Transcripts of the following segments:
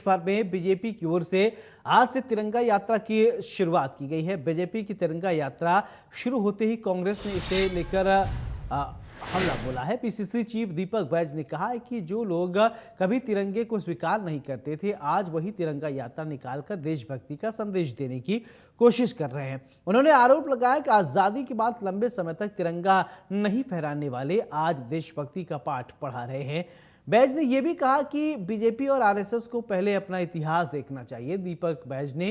देश भर में बीजेपी की ओर से आज से तिरंगा यात्रा की शुरुआत की गई है। बीजेपी की तिरंगा यात्रा शुरू होते ही कांग्रेस ने इसे लेकर हमला बोला है। पीसीसी चीफ दीपक बैज ने कहा है कि जो लोग कभी तिरंगे को स्वीकार नहीं करते थे, आज वही तिरंगा यात्रा निकालकर देशभक्ति का संदेश देने की कोशिश कर रहे हैं। उन्होंने आरोप लगाया कि आजादी के बाद लंबे समय तक तिरंगा नहीं फहराने वाले आज देशभक्ति का पाठ पढ़ा रहे हैं। बैज ने यह भी कहा कि बीजेपी और आरएसएस को पहले अपना इतिहास देखना चाहिए। दीपक बैज ने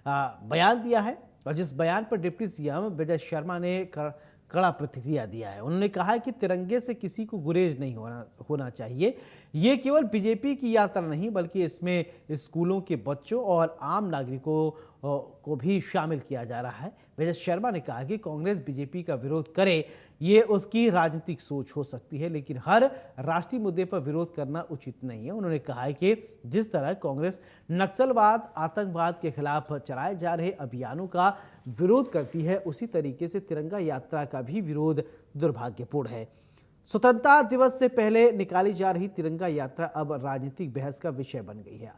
बयान दिया है और जिस बयान पर डिप्टी सीएम विजय शर्मा ने कड़ा प्रतिक्रिया दिया है। उन्होंने कहा है कि तिरंगे से किसी को गुरेज नहीं होना चाहिए। ये केवल बीजेपी की यात्रा नहीं बल्कि इसमें स्कूलों के बच्चों और आम नागरिकों को भी शामिल किया जा रहा है। विजय शर्मा ने कहा कि कांग्रेस बीजेपी का विरोध करे, ये उसकी राजनीतिक सोच हो सकती है, लेकिन हर राष्ट्रीय मुद्दे पर विरोध करना उचित नहीं है। उन्होंने कहा है कि जिस तरह कांग्रेस नक्सलवाद, आतंकवाद के खिलाफ चलाए जा रहे अभियानों का विरोध करती है, उसी तरीके से तिरंगा यात्रा का भी विरोध दुर्भाग्यपूर्ण है। स्वतंत्रता दिवस से पहले निकाली जा रही तिरंगा यात्रा अब राजनीतिक बहस का विषय बन गई है।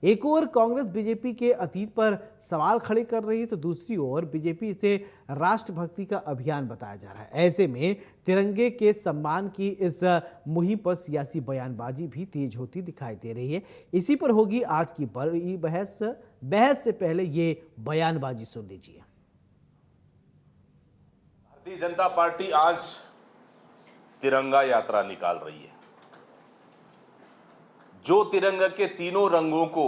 एक ओर कांग्रेस बीजेपी के अतीत पर सवाल खड़े कर रही है, तो दूसरी ओर बीजेपी इसे राष्ट्रभक्ति का अभियान बताया जा रहा है। ऐसे में तिरंगे के सम्मान की इस मुहिम पर सियासी बयानबाजी भी तेज होती दिखाई दे रही है। इसी पर होगी आज की बड़ी बहस। बहस से पहले ये बयानबाजी सुन लीजिए। भारतीय जनता पार्टी आज तिरंगा यात्रा निकाल रही है। जो तिरंगा के तीनों रंगों को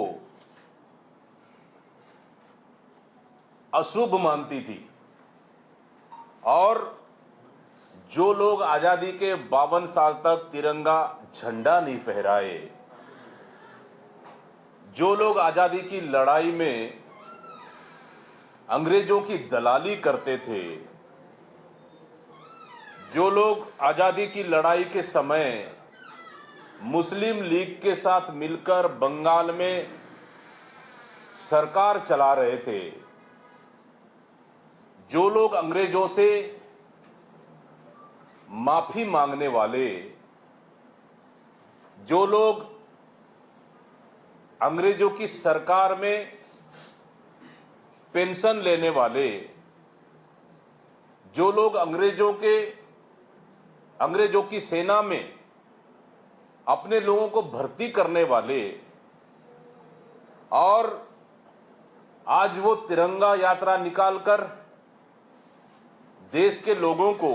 अशुभ मानती थी और जो लोग आजादी के 52 साल तक तिरंगा झंडा नहीं फहराए, जो लोग आजादी की लड़ाई में अंग्रेजों की दलाली करते थे, जो लोग आजादी की लड़ाई के समय मुस्लिम लीग के साथ मिलकर बंगाल में सरकार चला रहे थे, जो लोग अंग्रेजों से माफी मांगने वाले, जो लोग अंग्रेजों की सरकार में पेंशन लेने वाले, जो लोग अंग्रेजों की सेना में अपने लोगों को भर्ती करने वाले, और आज वो तिरंगा यात्रा निकालकर देश के लोगों को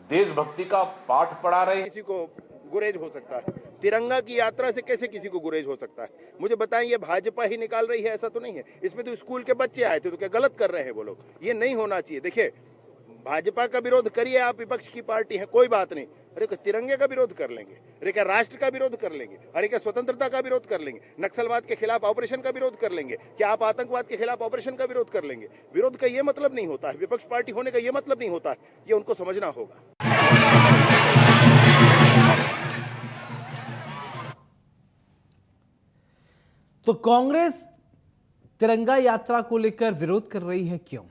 देशभक्ति का पाठ पढ़ा रहे हैं। किसी को गुरेज हो सकता है, तिरंगा की यात्रा से कैसे किसी को गुरेज हो सकता है? मुझे बताएं, ये भाजपा ही निकाल रही है, ऐसा तो नहीं है। इसमें तो स्कूल के बच्चे आए थे, तो क्या गलत कर रहे हैं वो लोग? ये नहीं होना चाहिए। देखिए, भाजपा का विरोध करिए, आप विपक्ष की पार्टी है, कोई बात नहीं। अरे क्या तिरंगे का विरोध कर लेंगे? अरे क्या राष्ट्र का विरोध कर लेंगे? अरे क्या स्वतंत्रता का विरोध कर लेंगे? नक्सलवाद के खिलाफ ऑपरेशन का विरोध कर लेंगे? क्या आप आतंकवाद के खिलाफ ऑपरेशन का विरोध कर लेंगे? विरोध का ये मतलब नहीं होता है, विपक्ष पार्टी होने का ये मतलब नहीं होता है, ये उनको समझना होगा। तो कांग्रेस तिरंगा यात्रा को लेकर विरोध कर रही है, क्यों?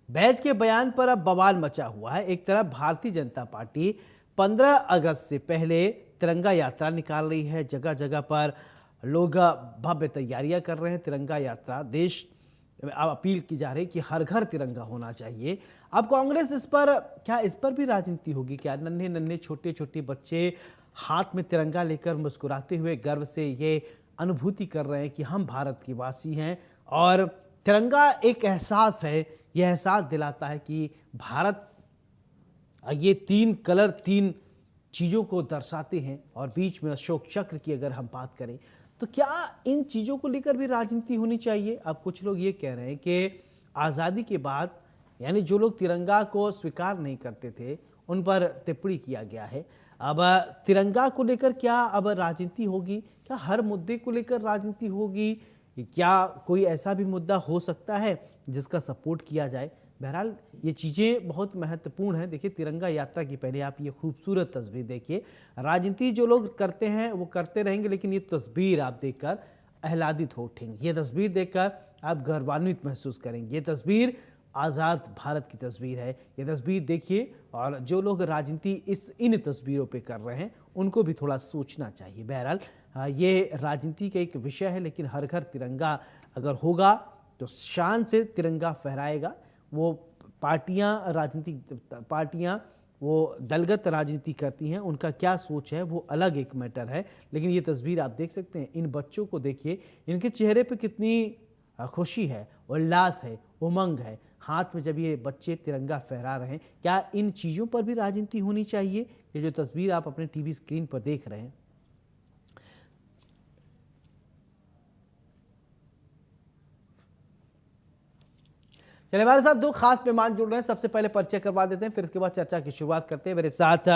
बैज के बयान पर अब बवाल मचा हुआ है। एक तरफ भारतीय जनता पार्टी 15 अगस्त से पहले तिरंगा यात्रा निकाल रही है, जगह जगह पर लोग भव्य तैयारियां कर रहे हैं। तिरंगा यात्रा देश अब अपील की जा रही है कि हर घर तिरंगा होना चाहिए। अब कांग्रेस इस पर भी राजनीति होगी क्या? नन्हे नन्हे छोटे छोटे बच्चे हाथ में तिरंगा लेकर मुस्कुराते हुए गर्व से ये अनुभूति कर रहे हैं कि हम भारत के वासी हैं, और तिरंगा एक एहसास है। यह एहसास दिलाता है कि भारत, ये 3 कलर 3 चीज़ों को दर्शाते हैं, और बीच में अशोक चक्र की अगर हम बात करें तो क्या इन चीज़ों को लेकर भी राजनीति होनी चाहिए? अब कुछ लोग ये कह रहे हैं कि आज़ादी के बाद यानी जो लोग तिरंगा को स्वीकार नहीं करते थे उन पर टिप्पणी किया गया है। अब तिरंगा को लेकर क्या अब राजनीति होगी? क्या हर मुद्दे को लेकर राजनीति होगी? क्या कोई ऐसा भी मुद्दा हो सकता है जिसका सपोर्ट किया जाए? बहरहाल ये चीज़ें बहुत महत्वपूर्ण हैं। देखिए, तिरंगा यात्रा की पहले आप ये खूबसूरत तस्वीर देखिए। राजनीति जो लोग करते हैं वो करते रहेंगे, लेकिन ये तस्वीर आप देखकर आह्लादित हो उठेंगे। ये तस्वीर देखकर आप गौरवान्वित महसूस करेंगे। ये तस्वीर आज़ाद भारत की तस्वीर है। ये तस्वीर देखिए, और जो लोग राजनीति इन तस्वीरों पे कर रहे हैं उनको भी थोड़ा सोचना चाहिए। बहरहाल ये राजनीति का एक विषय है, लेकिन हर घर तिरंगा अगर होगा तो शान से तिरंगा फहराएगा। वो पार्टियां वो दलगत राजनीति करती हैं, उनका क्या सोच है वो अलग एक मैटर है। लेकिन ये तस्वीर आप देख सकते हैं, इन बच्चों को देखिए, इनके चेहरे पे कितनी खुशी है, उल्लास है, उमंग है। हाथ में जब ये बच्चे तिरंगा फहरा रहे हैं, क्या इन चीज़ों पर भी राजनीति होनी चाहिए? ये जो तस्वीर आप अपने टीवी स्क्रीन पर देख रहे हैं, चलिए हमारे साथ दो खास मेहमान जुड़ रहे हैं। सबसे पहले परिचय करवा देते हैं, फिर इसके बाद चर्चा की शुरुआत करते हैं। मेरे साथ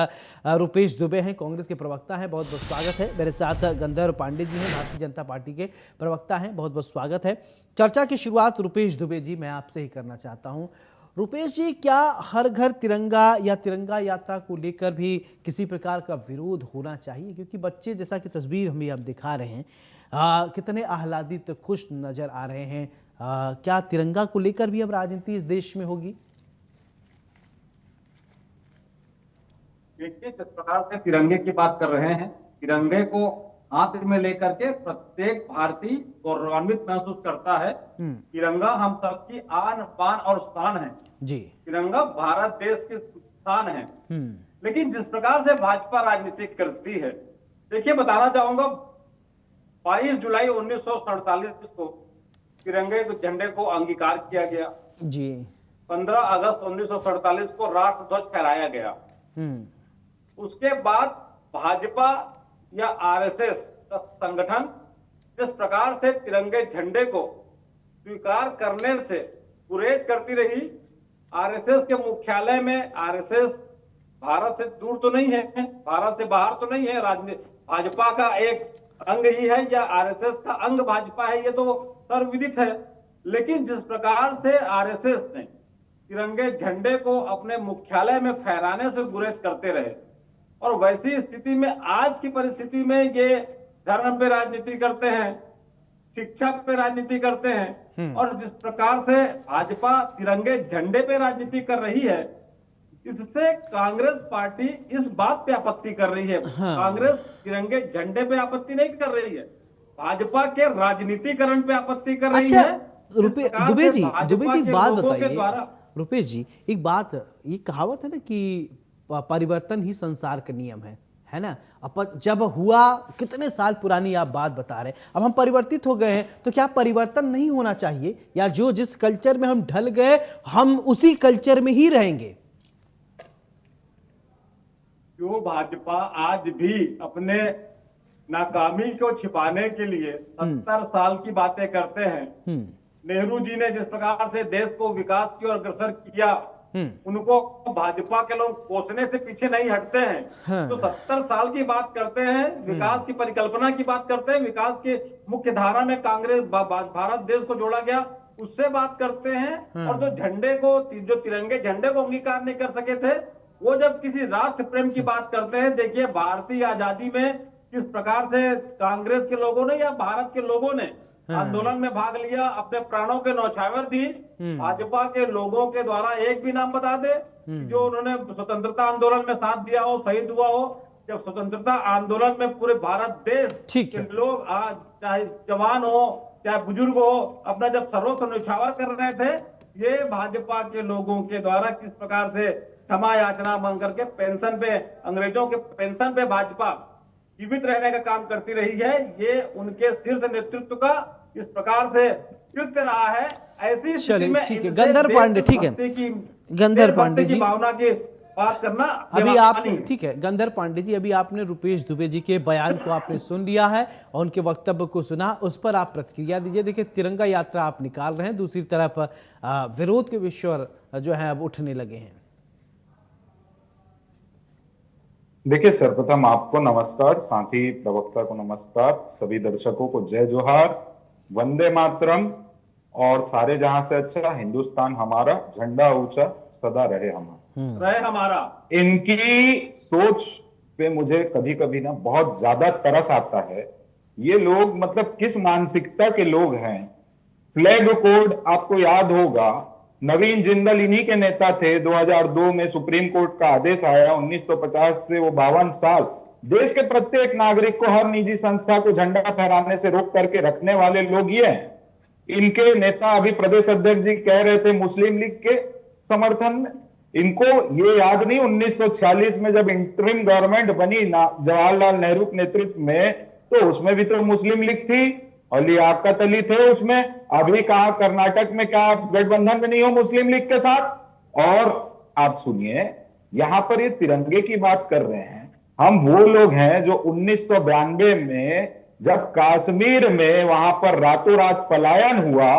रुपेश दुबे हैं, कांग्रेस के प्रवक्ता हैं, बहुत बहुत स्वागत है। मेरे साथ गंधर्व पांडे जी हैं, भारतीय जनता पार्टी के प्रवक्ता हैं, बहुत बहुत स्वागत है। चर्चा की शुरुआत रुपेश दुबे जी मैं आपसे ही करना चाहता हूँ। रुपेश जी, क्या हर घर तिरंगा या तिरंगा यात्रा को लेकर भी किसी प्रकार का विरोध होना चाहिए? क्योंकि बच्चे, जैसा कि तस्वीर हमें आप दिखा रहे हैं, कितने आह्लादित, खुश नजर आ रहे हैं। क्या तिरंगा को लेकर भी अब राजनीति इस देश में होगी? देखिए, जिस प्रकार से तिरंगे की बात कर रहे हैं, तिरंगे को हाथ में लेकर के प्रत्येक भारतीय गौरवान्वित महसूस करता है। तिरंगा हम सबकी आन बान और शान है जी। तिरंगा भारत देश की शान है। लेकिन जिस प्रकार से भाजपा राजनीति करती है, देखिए बताना चाहूंगा, 22 जुलाई 1947 को तिरंगे के झंडे को अंगीकार किया गया जी। 15 अगस्त 1947 को राष्ट्र ध्वज फहराया गया। उसके बाद भाजपा या आरएसएस का संगठन जिस प्रकार से तिरंगे झंडे को स्वीकार करने से गुरेज करती रही। आरएसएस के मुख्यालय में, आरएसएस भारत से दूर तो नहीं है, भारत से बाहर तो नहीं है, भाजपा का एक अंग ही है या आरएसएस का अंग भाजपा है, ये तो सर्वविदित है। लेकिन जिस प्रकार से आरएसएस ने तिरंगे झंडे को अपने मुख्यालय में फहराने से गुरेज करते रहे, और वैसी स्थिति में आज की परिस्थिति में ये धर्म पे राजनीति करते हैं, शिक्षा पे राजनीति करते हैं, और जिस प्रकार से भाजपा तिरंगे झंडे पे राजनीति कर रही है, इससे कांग्रेस पार्टी इस बात पे आपत्ति कर रही है। कांग्रेस तिरंगे झंडे पे आपत्ति नहीं कर रही है, भाजपा के राजनीतिकरण पे आपत्ति कर रही है। दुबे जी एक बात बताइए। रुपेश जी, एक बात, ये कहावत है ना कि परिवर्तन ही संसार का नियम है ना? अब जब हुआ, कितने साल पुरानी आप बात बता रहे हैं, अब हम परिवर्तित हो गए हैं, तो क्या परिवर्तन नहीं होना चाहिए? या जो जिस कल्चर में हम ढल गए, हम उसी कल्चर में ही रहेंगे? जो भाजपा आज भी अपने नाकामी को छिपाने के लिए 70 साल की बातें करते हैं। नेहरू जी ने जिस प्रकार से देश को विकास की ओर अग्रसर किया, उनको भाजपा के लोग कोसने से पीछे नहीं हटते हैं। तो 70 साल की बात करते हैं, विकास की परिकल्पना की बात करते हैं, विकास के मुख्य धारा में कांग्रेस भारत देश को जोड़ा गया, उससे बात करते हैं। और जो झंडे को, जो तिरंगे झंडे को अंगीकार नहीं कर सके थे, वो जब किसी राष्ट्र प्रेम की बात करते हैं। देखिए, भारतीय आजादी में किस प्रकार से कांग्रेस के लोगों ने या भारत के लोगों ने आंदोलन में भाग लिया, अपने प्राणों के न्यौछावर दी। भाजपा के लोगों के द्वारा एक भी नाम बता दे जो उन्होंने स्वतंत्रता आंदोलन में साथ दिया हो, शहीद हुआ हो। जब स्वतंत्रता आंदोलन में पूरे भारत देश के लोग, चाहे जवान हो चाहे बुजुर्ग हो, अपना जब सर्वस्व न्यौछावर कर रहे थे, ये भाजपा के लोगों के द्वारा किस प्रकार से क्षमा याचना मांग करके पेंशन पे, अंग्रेजों के पेंशन पे भाजपा जीवित रहने का काम करती रही है। ये उनके शीर्ष नेतृत्व का इस प्रकार से कृत्य रहा है। ऐसी स्थिति में ठीक है, गंधर्व पांडे, ठीक है, गंधर्व पांडे जी, भावना की बात करना अभी आप, ठीक है गंधर्व पांडे जी, अभी आपने रुपेश दुबे जी के बयान को आपने सुन लिया है और उनके वक्तव्य को सुना, उस पर आप प्रतिक्रिया दीजिए। देखिए, तिरंगा यात्रा आप निकाल रहे हैं, दूसरी तरफ विरोध के विषय जो है अब उठने लगे हैं। देखिए, सर्वप्रथम आपको नमस्कार, साथी प्रवक्ता को नमस्कार, सभी दर्शकों को जय जोहार, वंदे मातरम, और सारे जहां से अच्छा हिंदुस्तान हमारा, झंडा ऊंचा सदा रहे हमारा। इनकी सोच पे मुझे कभी कभी ना बहुत ज्यादा तरस आता है। ये लोग मतलब किस मानसिकता के लोग हैं। फ्लैग कोड आपको याद होगा, नवीन जिंदल इन्हीं के नेता थे। 2002 में सुप्रीम कोर्ट का आदेश आया, 1950 से वो 52 साल देश के प्रत्येक नागरिक को, हर निजी संस्था को झंडा फहराने से रोक करके रखने वाले लोग ये हैं। इनके नेता अभी प्रदेश अध्यक्ष जी कह रहे थे मुस्लिम लीग के समर्थन में, इनको ये याद नहीं 1946 में जब इंटरिम गवर्नमेंट बनी जवाहरलाल नेहरू के नेतृत्व में, तो उसमें भी तो मुस्लिम लीग थी और लियाकत अली थे उसमें। अभी कहा कर्नाटक में क्या गठबंधन में नहीं हो मुस्लिम लीग के साथ? और आप सुनिए, यहां पर ये तिरंगे की बात कर रहे हैं। हम वो लोग हैं जो 1992 में जब कश्मीर में वहां पर रातों रात पलायन हुआ,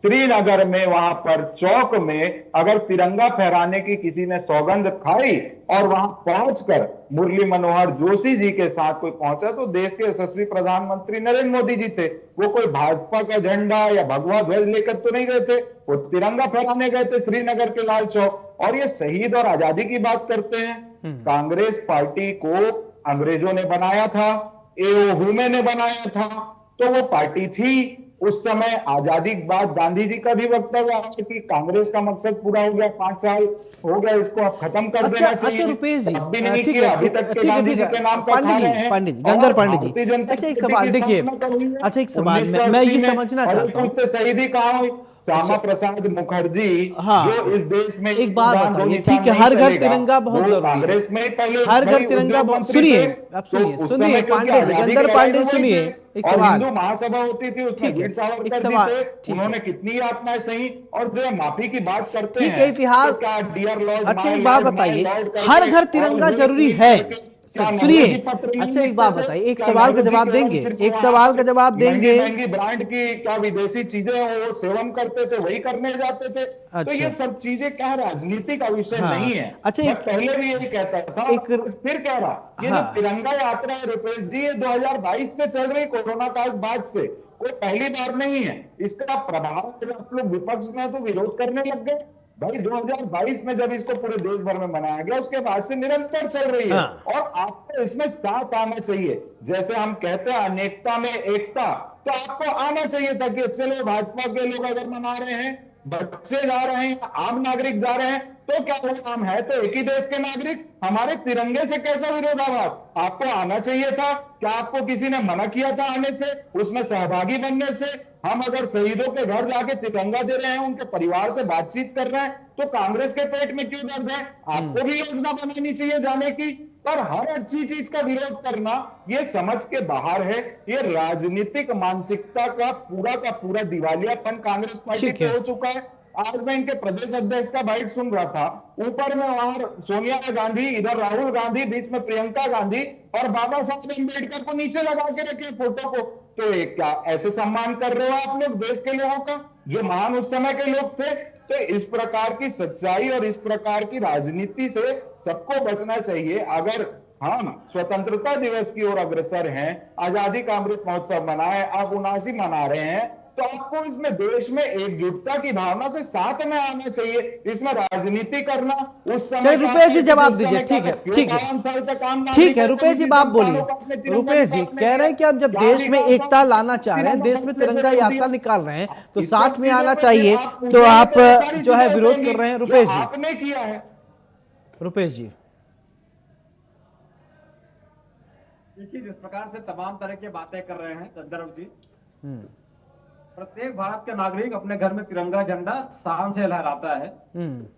श्रीनगर में वहां पर चौक में अगर तिरंगा फहराने की किसी ने सौगंध खाई और वहां पहुंचकर मुरली मनोहर जोशी जी के साथ कोई पहुंचा, तो देश के यशस्वी प्रधानमंत्री नरेंद्र मोदी जी थे। वो कोई भाजपा का झंडा या भगवा ध्वज लेकर तो नहीं गए थे, वो तिरंगा फहराने गए थे श्रीनगर के लाल चौक। और ये शहीद और आजादी की बात करते हैं। कांग्रेस पार्टी को अंग्रेजों ने बनाया था, एओहुमे ने बनाया था, तो वो पार्टी थी। उस समय आजादी के बाद गांधी जी का भी वक्तव्य आया कि कांग्रेस का मकसद पूरा हो गया, 5 साल हो गया, इसको अब खत्म कर देना चाहिए। अच्छा रुपेश जी, तब भी नहीं ठीक किया, है अभी तक के गांधी जी के नाम पर पंडित खा जी, रहे हैं। पंडित जी, गंगर पंडित जी, भारतीय जनता अच्छा एक पार्टी सवाल की देखिए, स्थापना करी है। अच्छा एक सवाल मैं 1980 ये में समझना चाहता हूँ, उससे शहीदी कहा हुई श्यामा प्रसाद मुखर्जी, हाँ, जो इस देश में एक बात निशान बताइए, निशान ठीक है, नहीं हर घर चलेगा, तिरंगा बहुत वो जरूरी है। कांग्रेस में ही पहले हर घर भाई तिरंगा उद्योग मंत्री सुनिए, थे, आप तो सुनिए उस सुनिए समय क्योंकि पांडे जी, आजादी गंगर की पांडे लड़ाई जी, हुई सुनिए थी एक और सवाल। हिंदू महासभा होती थी, उसमें ठीक है, वीर सावरकर एक जी सवाल, थे, ठीक है। उन्होंने कितनी यातनाएं सही। और जो माफी की बात करते ठीक हैं, है, इतिहास, तो क्या डियर लॉर्ड, अच्छा माय एक बात लॉर्ड, माय बताइए, लॉर्ड करके हर घर और तिरंगा हिल जरूरी हिल है? करके क्या सुनिए, नेहरू जी पत्र नहीं अच्छा एक लिखते बात थे? बताइए, एक क्या सवाल का नेहरू जी जवाब केवल देंगे, सिर्फ एक वहाँ सवाल का जवाब देंगे। महंगी ब्रांड की क्या विदेशी चीजें वो सेवन करते थे, वही करने जाते थे। तो अच्छा। ये सब चीजें क्या राजनीति का विषय हाँ। नहीं है। अच्छा, मैं एक- पहले भी यही कहता था, फिर कह रहा, ये हाँ। जो तिरंगा यात्रा है रुपेश जी, ये 2022 से चल रही, कोरोना काल बाद से, कोई पहली बार नहीं है। इसका प्रभाव जब आप लोग विपक्ष में तो विरोध करने लग गए। भाई 2022 में जब इसको पूरे देश भर में मनाया गया, उसके बाद से निरंतर चल रही है। हाँ। और आपको इसमें साथ आना चाहिए। जैसे हम कहते हैं अनेकता में एकता, तो आपको आना चाहिए था कि चलो भाजपा के लोग अगर मना रहे हैं, बच्चे जा रहे हैं, आम नागरिक जा रहे हैं, तो क्या वो हम है तो एक ही देश के नागरिक, हमारे तिरंगे से कैसा विरोधाभास? आपको आना चाहिए था। क्या आपको किसी ने मना किया था आने से, उसमें सहभागी बनने से? हम अगर शहीदों के घर जाके तिरंगा दे रहे हैं, उनके परिवार से बातचीत कर रहे हैं, तो कांग्रेस के पेट में क्यों दर्द है? आपको भी योजना बनानी चाहिए जाने की। पर हर अच्छी चीज का विरोध करना ये समझ के बाहर है। ये राजनीतिक मानसिकता का पूरा दिवालियापन कांग्रेस पार्टी ठीक है। पे हो चुका है। आज मैं इनके प्रदेश अध्यक्ष का बाइट सुन रहा था, ऊपर में वहां सोनिया गांधी, इधर राहुल गांधी, बीच में प्रियंका गांधी और बाबा साहब अम्बेडकर को नीचे लगा के रखे फोटो को। तो ये क्या ऐसे सम्मान कर रहे हो आप लोग देश के लोगों का, जो महान उस समय के लोग थे? तो इस प्रकार की सच्चाई और इस प्रकार की राजनीति से सबको बचना चाहिए। अगर हम स्वतंत्रता दिवस की ओर अग्रसर हैं, आजादी का अमृत महोत्सव मनाए, आप 79 मना रहे हैं, तो आपको इसमें देश में एकजुटता की भावना से साथ में आना चाहिए। इसमें राजनीति करना उस समय, चलिए रुपेश जी जवाब दीजिए, ठीक है, ठीक है, 52 साल तक काम ना ठीक है, किया, रुपेश जी आप बोलिए। रुपेश जी कह रहे हैं कि आप जब देश में एकता लाना चाह रहे हैं, देश में तिरंगा यात्रा निकाल रहे हैं, तो साथ में आना चाहिए, तो आप जो है विरोध कर रहे हैं। रुपेश जी, आपने किया है। रुपेश जी देखिए, जिस प्रकार से तमाम तरह की बातें कर रहे हैं गंधर्व जी, प्रत्येक भारत के नागरिक अपने घर में तिरंगा झंडा शान से लहराता है,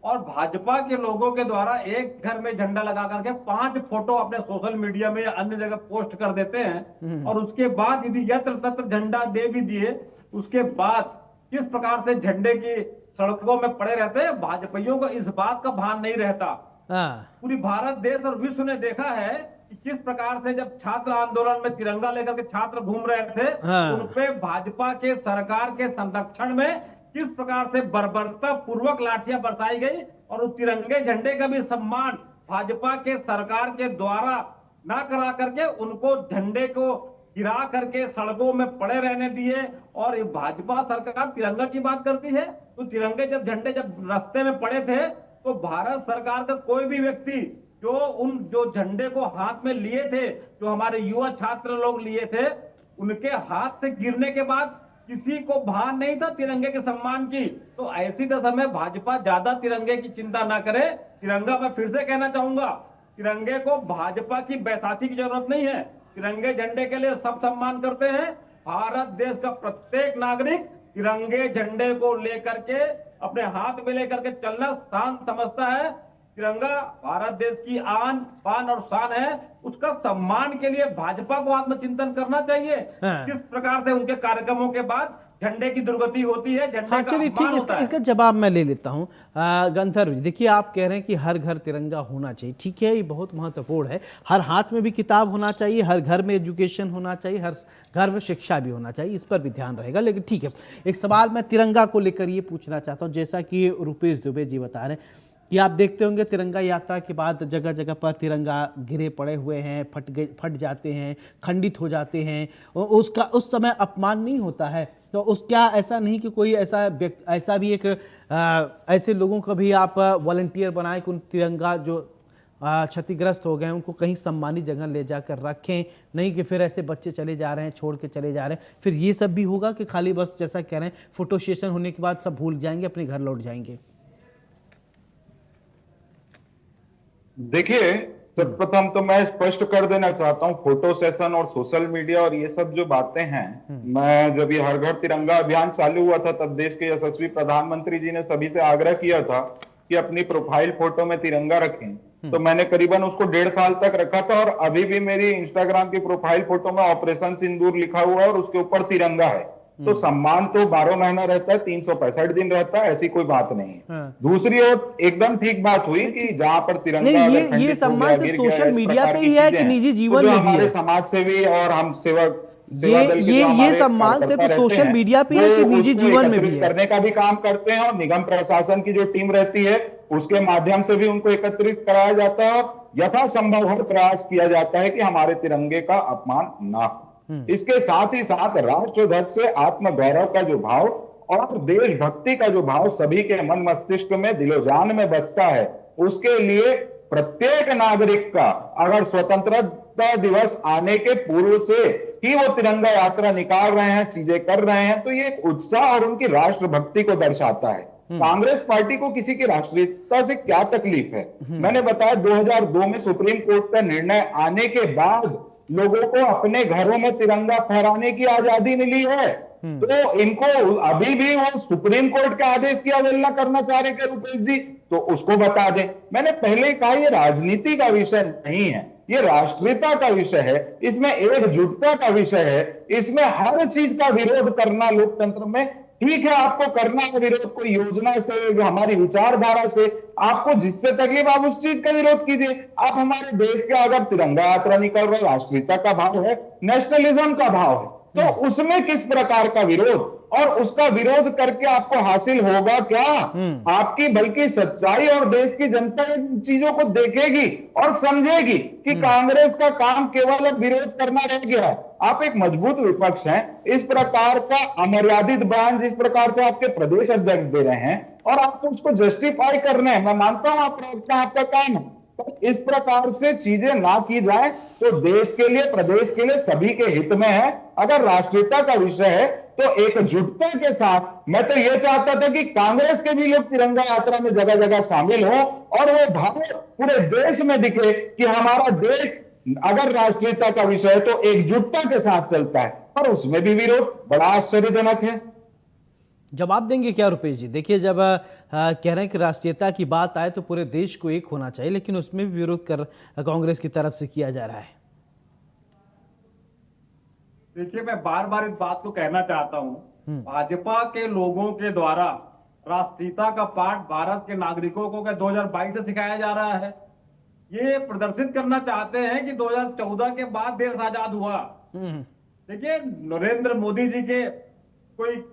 और भाजपा के लोगों के द्वारा एक घर में झंडा लगा करके 5 फोटो अपने सोशल मीडिया में या अन्य जगह पोस्ट कर देते हैं, और उसके बाद यदि यत्र तत्र झंडा दे भी दिए, उसके बाद किस प्रकार से झंडे की सड़कों में पड़े रहते हैं। भाजपाइयों को इस बात का भान नहीं रहता। पूरी भारत देश और विश्व ने देखा है कि किस प्रकार से जब छात्र आंदोलन में तिरंगा लेकर के छात्र घूम रहे थे, उनपे भाजपा के सरकार के संरक्षण में किस प्रकार से बर्बरता पूर्वक लाठियां बरसाई गई, और उस तिरंगे झंडे का भी सम्मान भाजपा के सरकार के द्वारा ना करा करके उनको झंडे को गिरा करके सड़कों में पड़े रहने दिए। और भाजपा सरकार तिरंगा की बात करती है, तो तिरंगे जब झंडे जब रास्ते में पड़े थे, तो भारत सरकार का कोई भी व्यक्ति जो झंडे को हाथ में लिए थे, जो हमारे युवा छात्र लोग लिए थे, उनके हाथ से गिरने के बाद किसी को भान नहीं था तिरंगे के सम्मान की। तो ऐसी दशा में भाजपा ज्यादा तिरंगे की चिंता ना करे। तिरंगा मैं फिर से कहना चाहूंगा, तिरंगे को भाजपा की बैसाखी की जरूरत नहीं है। तिरंगे झंडे के लिए सब सम्मान करते हैं। भारत देश का प्रत्येक नागरिक तिरंगे झंडे को लेकर के अपने हाथ में लेकर के चलना शान समझता है। तिरंगा भारत देश की आन बान और शान है। उसका सम्मान के लिए भाजपा को आत्मचिंतन करना चाहिए। हाँ। किस प्रकार से उनके कार्यक्रमों के बाद झंडे की दुर्गति होती है, झंडे हाँ का चलिए अपमान ठीक, होता है। इसका जवाब मैं ले लेता हूँ। गंधर्व जी, देखिए आप कह रहे हैं कि हर घर तिरंगा होना चाहिए, ठीक है, ये बहुत महत्वपूर्ण है। हर हाथ में भी किताब होना चाहिए, हर घर में एजुकेशन होना चाहिए, हर घर में शिक्षा भी होना चाहिए, इस पर भी ध्यान रहेगा। लेकिन ठीक है, एक सवाल मैं तिरंगा को लेकर ये पूछना चाहता हूँ। जैसा कि रुपेश दुबे जी बता रहे हैं कि आप देखते होंगे तिरंगा यात्रा के बाद जगह जगह पर तिरंगा गिरे पड़े हुए हैं, फट जाते हैं, खंडित हो जाते हैं, उसका उस समय अपमान नहीं होता है। तो उस क्या ऐसा नहीं कि कोई ऐसा भी एक ऐसे लोगों का भी आप वॉलंटियर बनाएं कि उन तिरंगा जो क्षतिग्रस्त हो गए हैं उनको कहीं सम्मानित जगह ले जाकर रखें, नहीं कि फिर ऐसे बच्चे चले जा रहे हैं, छोड़ के चले जा रहे हैं, फिर ये सब भी होगा कि खाली बस जैसा कह रहे हैं फोटो सेशन होने के बाद सब भूल जाएंगे, अपने घर लौट जाएंगे? देखिए, सर्वप्रथम तो मैं स्पष्ट कर देना चाहता हूँ, फोटो सेशन और सोशल मीडिया और ये सब जो बातें हैं, मैं जब ये हर घर तिरंगा अभियान चालू हुआ था तब देश के यशस्वी प्रधानमंत्री जी ने सभी से आग्रह किया था कि अपनी प्रोफाइल फोटो में तिरंगा रखें। तो मैंने करीबन उसको 1.5 साल तक रखा था और अभी भी मेरी इंस्टाग्राम की प्रोफाइल फोटो में ऑपरेशन सिंदूर लिखा हुआ है और उसके ऊपर तिरंगा है। तो सम्मान तो 12 महीना रहता है, 365 दिन रहता है, ऐसी कोई बात नहीं है। हाँ। दूसरी ओर एकदम ठीक बात हुई कि जहां पर तिरंगा नहीं, अगर ये खंडित हो सम्मान गया, सिर्फ गिर गया, सोशल इस मीडिया प्रकार पे की ही है चीजें कि हैं, निजी तो जीवन जो में भी हमारे है? समाज सेवी और हम सेवक सेवा दल के ये जो हमारे सम्मान सिर्फ कार्यकर्ता सोशल रहते हैं, मीडिया पे है वो कि निजी उसको जीवन में भी एकत्रित है? करने का भी काम करते हैं और निगम प्रशासन की जो टीम रहती है उसके माध्यम से भी उनको एकत्रित कराया जाता है और यथासंभव हर प्रयास किया जाता है कि हमारे तिरंगे का अपमान ना हो। इसके साथ ही साथ राष्ट्र ध्वज से आत्मगौरव का जो भाव और देशभक्ति का जो भाव सभी के मन मस्तिष्क में दिलो जान में बसता है, उसके लिए प्रत्येक नागरिक का अगर स्वतंत्रता दिवस आने के पूर्व से ही वो तिरंगा यात्रा निकाल रहे हैं, चीजें कर रहे हैं, तो ये एक उत्साह और उनकी राष्ट्रभक्ति को दर्शाता है। कांग्रेस पार्टी को किसी की राष्ट्रीयता से क्या तकलीफ है? मैंने बताया 2002 में सुप्रीम कोर्ट का निर्णय आने के बाद लोगों को अपने घरों में तिरंगा फहराने की आजादी मिली है। तो इनको अभी भी वो सुप्रीम कोर्ट के आदेश की अवहेलना करना चाह रहे हैं रुपेश जी, तो उसको बता दें। मैंने पहले कहा ये राजनीति का विषय नहीं है, ये राष्ट्रीयता का विषय है, इसमें एकजुटता का विषय है, इसमें हर चीज का विरोध करना लोकतंत्र में ठीक है। आपको करना है विरोध कोई योजना से, हमारी विचारधारा से, आपको जिससे तकलीफ आप उस चीज का विरोध कीजिए। आप हमारे देश के अगर तिरंगा यात्रा निकल रहा है, राष्ट्रीयता का भाव है, नेशनलिज्म का भाव है, तो उसमें किस प्रकार का विरोध और उसका विरोध करके आपको हासिल होगा क्या? आपकी बल्कि सच्चाई और देश की जनता इन चीजों को देखेगी और समझेगी कि कांग्रेस का काम केवल अब विरोध करना रह गया है। आप एक मजबूत विपक्ष हैं, इस प्रकार का अमर्यादित बयान जिस प्रकार से आपके प्रदेश अध्यक्ष दे रहे हैं और आप उसको जस्टिफाई कर रहे हैं, मैं मानता हूं आप प्रवक्ता, आपका काम है, तो इस प्रकार से चीजें ना की जाए तो देश के लिए, प्रदेश के लिए, सभी के हित में है। अगर राष्ट्रीयता का विषय है तो एकजुटता के साथ मैं तो यह चाहता था कि कांग्रेस के भी लोग तिरंगा यात्रा में जगह जगह शामिल हो और वो भाव पूरे देश में दिखे कि हमारा देश अगर राष्ट्रीयता का विषय है तो एकजुटता के साथ चलता है, पर उसमें भी विरोध बड़ा आश्चर्यजनक है। जवाब देंगे क्या रुपेश जी? देखिए, जब कह रहे हैं कि राष्ट्रीयता की बात आए तो पूरे देश को एक होना चाहिए, लेकिन उसमें भी विरोध कर कांग्रेस की तरफ से किया जा रहा है। देखिए, मैं बार बार इस बात को कहना चाहता हूं, भाजपा के लोगों के द्वारा राष्ट्रीयता का पाठ भारत के नागरिकों को 2022 से सिखाया जा रहा है। ये प्रदर्शित करना चाहते हैं कि 2014 के बाद देश आजाद हुआ। देखिए, नरेंद्र मोदी जी के कोई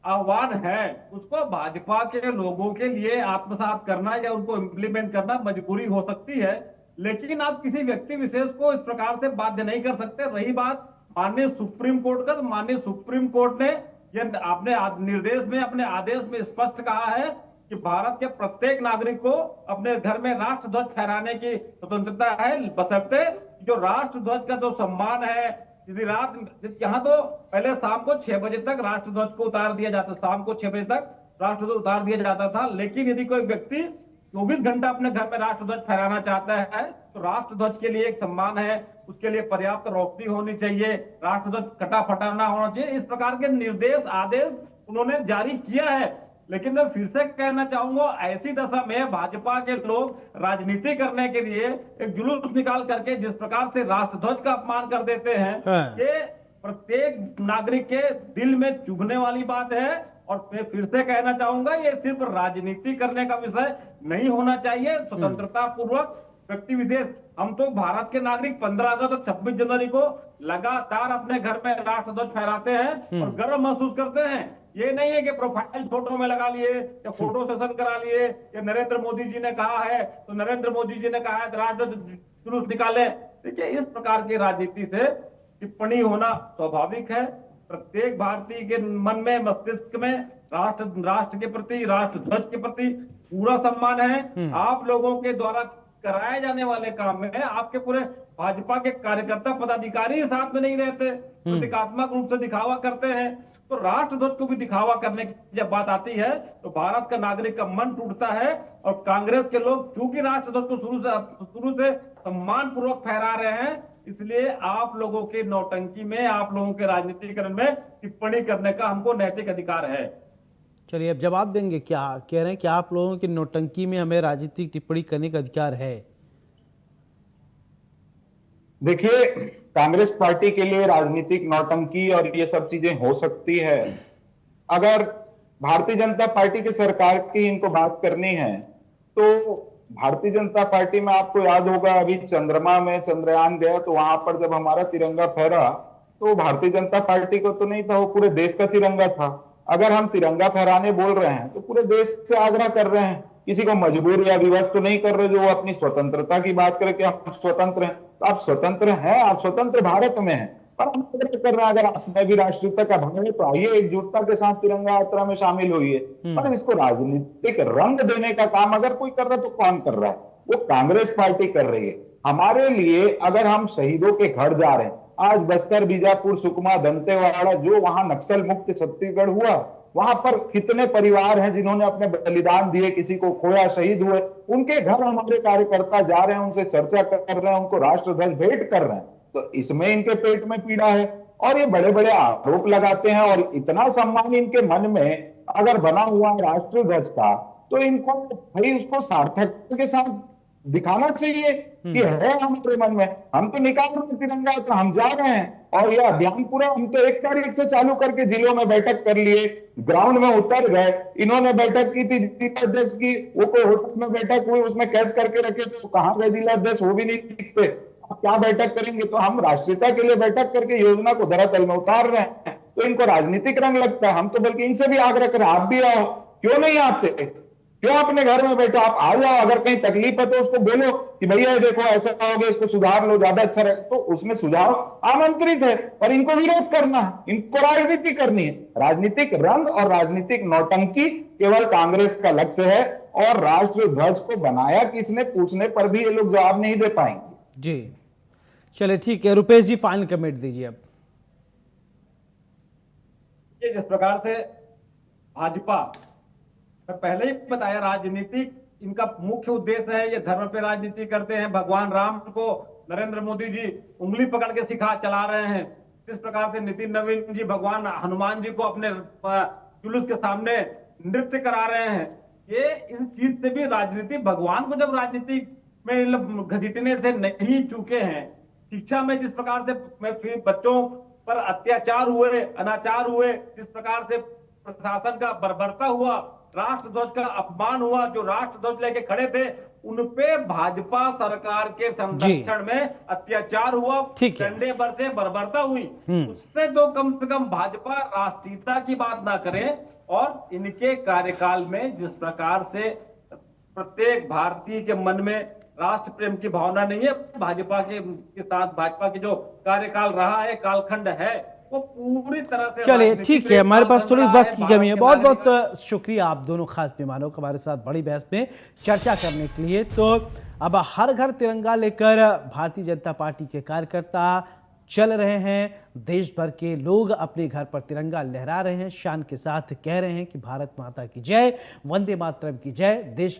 आह्वान है, उसको भाजपा के लोगों के लिए आत्मसात करना या उनको इंप्लीमेंट करना मजबूरी हो सकती है, लेकिन आप किसी व्यक्ति विशेष को इस प्रकार से बाध्य नहीं कर सकते। रही बात माननीय सुप्रीम कोर्ट का, तो माननीय सुप्रीम कोर्ट ने यह अपने निर्देश में, अपने आदेश में स्पष्ट कहा है कि भारत के प्रत्येक नागरिक को अपने घर में राष्ट्र ध्वज फहराने की स्वतंत्रता है, बशर्ते जो राष्ट्र ध्वज का जो सम्मान है, यदि रात यहाँ तो पहले शाम को 6 बजे तक राष्ट्र ध्वज को उतार दिया जाता, शाम को 6 बजे तक राष्ट्र ध्वज उतार दिया जाता था, लेकिन यदि कोई व्यक्ति 24 घंटा अपने घर में राष्ट्रध्वज फहराना चाहता है तो राष्ट्रध्वज के लिए एक सम्मान है, उसके लिए पर्याप्त रोशनी होनी चाहिए, राष्ट्रध्वज कटा फटाना होना चाहिए। इस प्रकार के निर्देश आदेश उन्होंने जारी किया है। लेकिन मैं फिर से कहना चाहूंगा, ऐसी दशा में भाजपा के लोग राजनीति करने के लिए एक जुलूस निकाल करके जिस प्रकार से राष्ट्रध्वज का अपमान कर देते हैं, ये प्रत्येक नागरिक के दिल में चुभने वाली बात है। और मैं फिर से कहना चाहूंगा, ये सिर्फ राजनीति करने का विषय नहीं होना चाहिए। स्वतंत्रता पूर्वक व्यक्ति विशेष, हम तो भारत के नागरिक 15 अगस्त और 26 जनवरी को लगातार अपने घर में राष्ट्रध्वज फहराते हैं और गर्व महसूस करते हैं। ये नहीं है कि प्रोफाइल फोटो में लगा लिए या फोटो सेशन करा लिए, या नरेंद्र मोदी जी ने कहा है तो नरेंद्र मोदी जी ने कहा है राष्ट्रध्वज जुलूस निकाले। देखिए, इस प्रकार की राजनीति से टिप्पणी होना स्वाभाविक है। प्रत्येक भारतीय के मन में, मस्तिष्क में राष्ट्र के प्रति, राष्ट्रध्वज के प्रति पूरा सम्मान है। आप लोगों के द्वारा कराए जाने वाले काम में आपके पूरे भाजपा के कार्यकर्ता पदाधिकारी साथ में नहीं रहते, प्रतीकात्मक रूप से दिखावा करते हैं। तो राष्ट्रध्वज को भी दिखावा करने की जब बात आती है तो भारत का नागरिक का मन टूटता है। और कांग्रेस के लोग चूंकि राष्ट्रध्वज को शुरू से सम्मान पूर्वक फहरा रहे हैं, इसलिए आप लोगों के नौटंकी में, आप लोगों के राजनीतिकरण में टिप्पणी करने का हमको नैतिक अधिकार है। चलिए, अब जवाब देंगे। क्या कह रहे हैं कि आप लोगों की नौटंकी में हमें राजनीतिक टिप्पणी करने का अधिकार है? देखिए, कांग्रेस पार्टी के लिए राजनीतिक नौटंकी और ये सब चीजें हो सकती है। अगर भारतीय जनता पार्टी की सरकार की इनको बात करनी है तो भारतीय जनता पार्टी में आपको याद होगा, अभी चंद्रमा में चंद्रयान गया तो वहां पर जब हमारा तिरंगा फहरा तो भारतीय जनता पार्टी को तो नहीं था, वो पूरे देश का तिरंगा था। अगर हम तिरंगा फहराने बोल रहे हैं तो पूरे देश से आग्रह कर रहे हैं, किसी को मजबूर या विवश तो नहीं कर रहे जो वो अपनी स्वतंत्रता की बात करे कि हम स्वतंत्र हैं। तो आप स्वतंत्र हैं, आप स्वतंत्र भारत में हैं, पर हम आग्रह कर रहे हैं अगर आप में भी राष्ट्रीयता का भाव है तो आइए एकजुटता के साथ तिरंगा यात्रा में शामिल होइए। पर इसको राजनीतिक रंग देने का काम अगर कोई कर रहा है तो कौन कर रहा है? वो कांग्रेस पार्टी कर रही है। हमारे लिए अगर हम शहीदों के घर जा रहे हैं, आज बस्तर, बीजापुर, सुकमा, दंतेवाड़ा, जो वहां नक्सल मुक्त छत्तीसगढ़ हुआ, वहां पर कितने परिवार हैं जिन्होंने अपने बलिदान दिए, किसी को खोया, शहीद हुए, उनके घर हमारे कार्यकर्ता जा रहे हैं, उनसे चर्चा कर रहे हैं, उनको राष्ट्रध्वज भेंट कर रहे हैं। तो इसमें इनके पेट में पीड़ा है और ये बड़े बड़े आरोप लगाते हैं। और इतना सम्मान इनके मन में अगर बना हुआ है राष्ट्रध्वज का, तो इनको भाई उसको सार्थकता के साथ दिखाना चाहिए कि है हमारे मन में। हम तो निकाल रहे हैं तिरंगा, तो हम जा रहे हैं और यह अभियान पूरा हम तो 1 तारीख से चालू करके जिलों में बैठक कर लिए, ग्राउंड में उतर गए। इन्होंने बैठक की थी जिलाध्यक्ष की, वो कोई होटल में बैठक हुई, उसमें कैद करके रखे, तो कहां गए जिलाध्यक्ष, वो भी नहीं दिखते। क्या बैठक करेंगे? तो हम राष्ट्रीयता के लिए बैठक करके योजना को धरातल में उतार रहे हैं, तो इनको राजनीतिक रंग लगता है। हम तो बल्कि इनसे भी आग्रह करें, आप भी आओ, क्यों नहीं आते? क्यों अपने घर में बैठो? आप आ जाओ, अगर कहीं तकलीफ है तो उसको बोलो कि भैया देखो ऐसा हो गया, इसको सुधार लो, ज्यादा अच्छा रहे, तो उसमें सुझाव आमंत्रित है। और इनको विरोध करना है, इनको राजनीति करनी है। राजनीतिक रंग और राजनीतिक नौटंकी केवल कांग्रेस का लक्ष्य है, और राष्ट्र ध्वज को बनाया किसने पूछने पर भी ये लोग जवाब नहीं दे पाएंगे। जी, चलिए ठीक है। रुपेश जी, फाइनल कमेंट दीजिए अब। ये जिस प्रकार से भाजपा, मैं पहले ही बताया, राजनीतिक इनका मुख्य उद्देश्य है, ये धर्म पे राजनीति करते हैं। भगवान राम को नरेंद्र मोदी जी उंगली पकड़ के सिखा चला रहे हैं। इस प्रकार से नितिन नवीन जी भगवान हनुमान जी को अपने जुलूस के सामने नृत्य करा रहे हैं। ये इस चीज से भी राजनीति, भगवान को जब राजनीति में घसीटने से नहीं चूके हैं, शिक्षा में जिस प्रकार से बच्चों पर अत्याचार हुए, अनाचार हुए, जिस प्रकार से प्रशासन का बर्बरता हुआ, राष्ट्रध्वज का अपमान हुआ, जो राष्ट्रध्वज लेके खड़े थे उनपे भाजपा सरकार के संरक्षण में अत्याचार हुआ, डंडे बरसे, बर्बरता हुई। उससे तो कम से कम भाजपा राष्ट्रीयता की बात ना करे। और इनके कार्यकाल में जिस प्रकार से प्रत्येक भारतीय के मन में राष्ट्र प्रेम की भावना नहीं है, भाजपा के साथ भाजपा की जो कार्यकाल रहा है, कालखंड है, वो पूरी तरह से। चलिए ठीक है, हमारे पास थोड़ी वक्त की कमी है। बहुत बहुत शुक्रिया आप दोनों खास मेहमानों का हमारे साथ बड़ी बहस में चर्चा करने के लिए। तो अब हर घर तिरंगा लेकर भारतीय जनता पार्टी के कार्यकर्ता चल रहे हैं। देश भर के लोग अपने घर पर तिरंगा लहरा रहे हैं, शान के साथ कह रहे हैं कि भारत माता की जय, वंदे मातरम की जय। देश